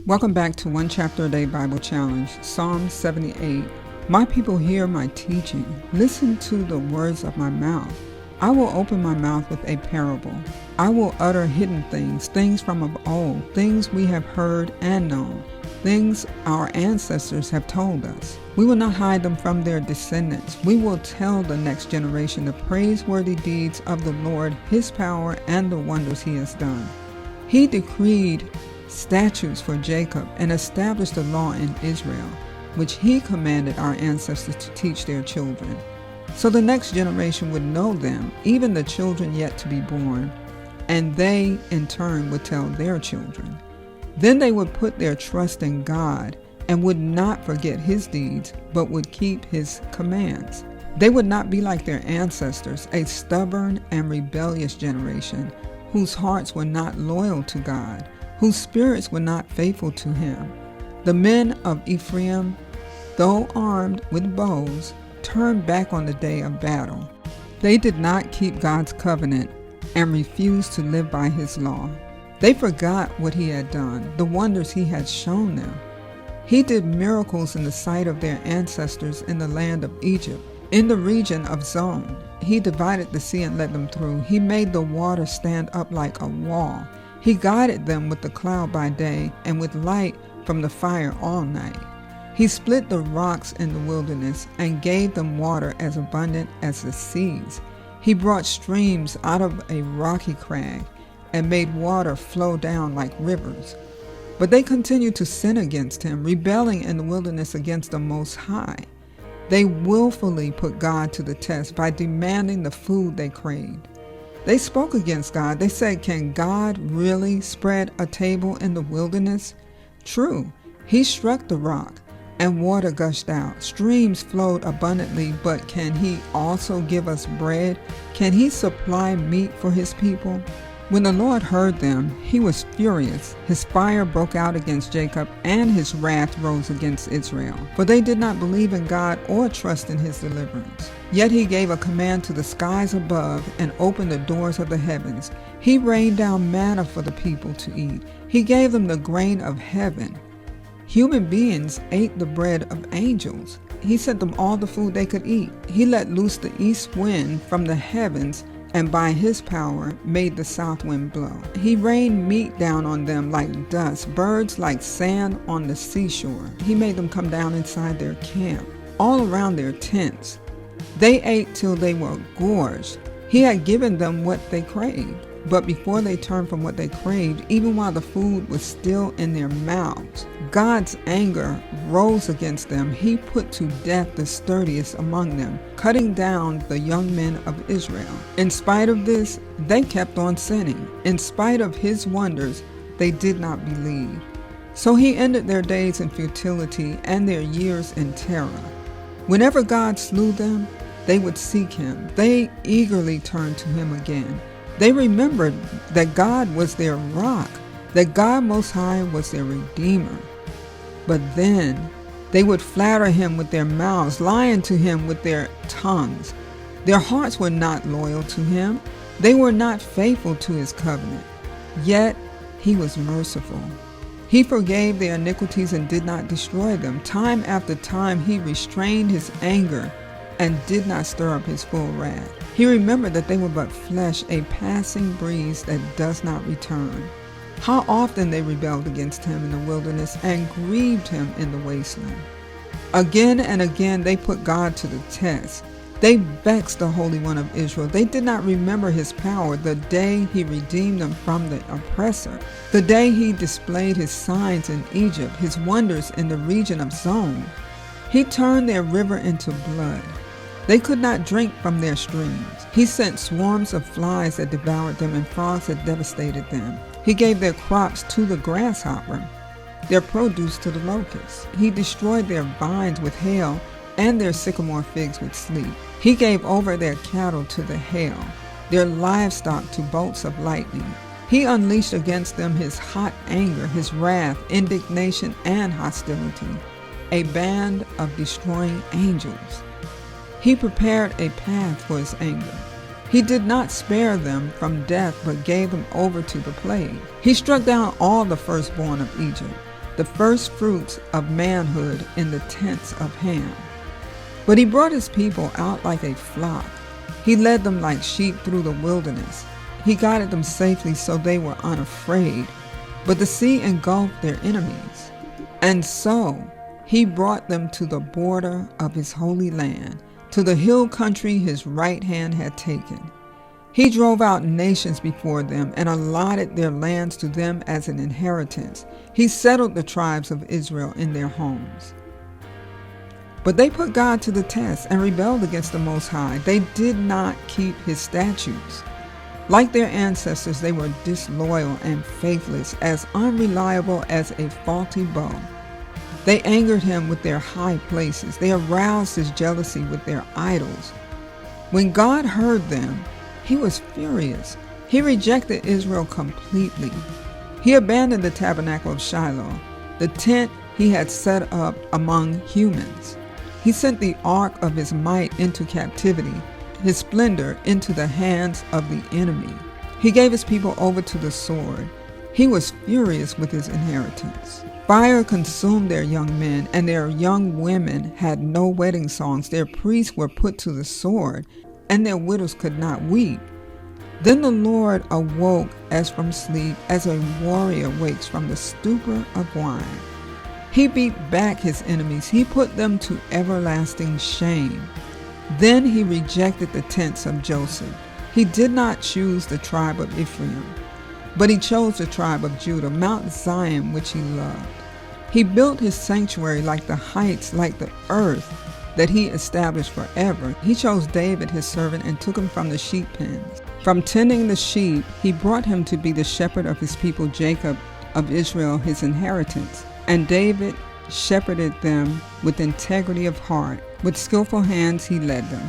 Welcome back to One Chapter a Day Bible Challenge, Psalm 78. My people hear my teaching. Listen to the words of my mouth. I will open my mouth with a parable. I will utter hidden things, things from of old, things we have heard and known, things our ancestors have told us. We will not hide them from their descendants. We will tell the next generation the praiseworthy deeds of the Lord, His power, and the wonders He has done. He decreed statutes for Jacob and established a law in Israel, which He commanded our ancestors to teach their children, so the next generation would know them, even the children yet to be born, and they in turn would tell their children. Then they would put their trust in God and would not forget His deeds, but would keep His commands. They would not be like their ancestors, a stubborn and rebellious generation, whose hearts were not loyal to God, whose spirits were not faithful to Him. The men of Ephraim, though armed with bows, turned back on the day of battle. They did not keep God's covenant and refused to live by His law. They forgot what He had done, the wonders He had shown them. He did miracles in the sight of their ancestors in the land of Egypt, in the region of Zon. He divided the sea and led them through. He made the water stand up like a wall. He guided them with the cloud by day and with light from the fire all night. He split the rocks in the wilderness and gave them water as abundant as the seas. He brought streams out of a rocky crag and made water flow down like rivers. But they continued to sin against Him, rebelling in the wilderness against the Most High. They willfully put God to the test by demanding the food they craved. They spoke against God. They said, "Can God really spread a table in the wilderness?" True, He struck the rock and water gushed out. Streams flowed abundantly, but can He also give us bread? Can He supply meat for His people? When the Lord heard them, He was furious. His fire broke out against Jacob, and His wrath rose against Israel. For they did not believe in God or trust in His deliverance. Yet He gave a command to the skies above and opened the doors of the heavens. He rained down manna for the people to eat. He gave them the grain of heaven. Human beings ate the bread of angels. He sent them all the food they could eat. He let loose the east wind from the heavens, and by His power made the south wind blow. He rained meat down on them like dust, birds like sand on the seashore. He made them come down inside their camp, all around their tents. They ate till they were gorged. He had given them what they craved. But before they turned from what they craved, even while the food was still in their mouths, God's anger rose against them. He put to death the sturdiest among them, cutting down the young men of Israel. In spite of this, they kept on sinning. In spite of His wonders, they did not believe. So He ended their days in futility and their years in terror. Whenever God slew them, they would seek Him. They eagerly turned to Him again. They remembered that God was their rock, that God Most High was their Redeemer. But then they would flatter Him with their mouths, lying to Him with their tongues. Their hearts were not loyal to Him. They were not faithful to His covenant. Yet He was merciful. He forgave their iniquities and did not destroy them. Time after time He restrained His anger and did not stir up His full wrath. He remembered that they were but flesh, a passing breeze that does not return. How often they rebelled against Him in the wilderness and grieved Him in the wasteland. Again and again they put God to the test. They vexed the Holy One of Israel. They did not remember His power the day He redeemed them from the oppressor, the day He displayed His signs in Egypt, His wonders in the region of Zon. He turned their river into blood. They could not drink from their streams. He sent swarms of flies that devoured them and frogs that devastated them. He gave their crops to the grasshopper, their produce to the locust. He destroyed their vines with hail and their sycamore figs with sleet. He gave over their cattle to the hail, their livestock to bolts of lightning. He unleashed against them His hot anger, His wrath, indignation, and hostility, a band of destroying angels. He prepared a path for His anger. He did not spare them from death, but gave them over to the plague. He struck down all the firstborn of Egypt, the first fruits of manhood in the tents of Ham. But he brought his people out like a flock. He led them like sheep through the wilderness. He guided them safely so they were unafraid. But the sea engulfed their enemies. And so he brought them to the border of his holy land, to the hill country his right hand had taken. He drove out nations before them and allotted their lands to them as an inheritance. He settled the tribes of Israel in their homes. But they put God to the test and rebelled against the Most High. They did not keep his statutes. Like their ancestors, they were disloyal and faithless, as unreliable as a faulty bow. They angered him with their high places. They aroused his jealousy with their idols. When God heard them, he was furious. He rejected Israel completely. He abandoned the tabernacle of Shiloh, the tent he had set up among humans. He sent the ark of his might into captivity, his splendor into the hands of the enemy. He gave his people over to the sword. He was furious with his inheritance. Fire consumed their young men, and their young women had no wedding songs. Their priests were put to the sword, and their widows could not weep. Then the Lord awoke as from sleep, as a warrior wakes from the stupor of wine. He beat back his enemies. He put them to everlasting shame. Then he rejected the tents of Joseph. He did not choose the tribe of Ephraim, but he chose the tribe of Judah, Mount Zion, which he loved. He built his sanctuary like the heights, like the earth that he established forever. He chose David, his servant, and took him from the sheep pens. From tending the sheep, he brought him to be the shepherd of his people Jacob, of Israel, his inheritance. And David shepherded them with integrity of heart. With skillful hands he led them.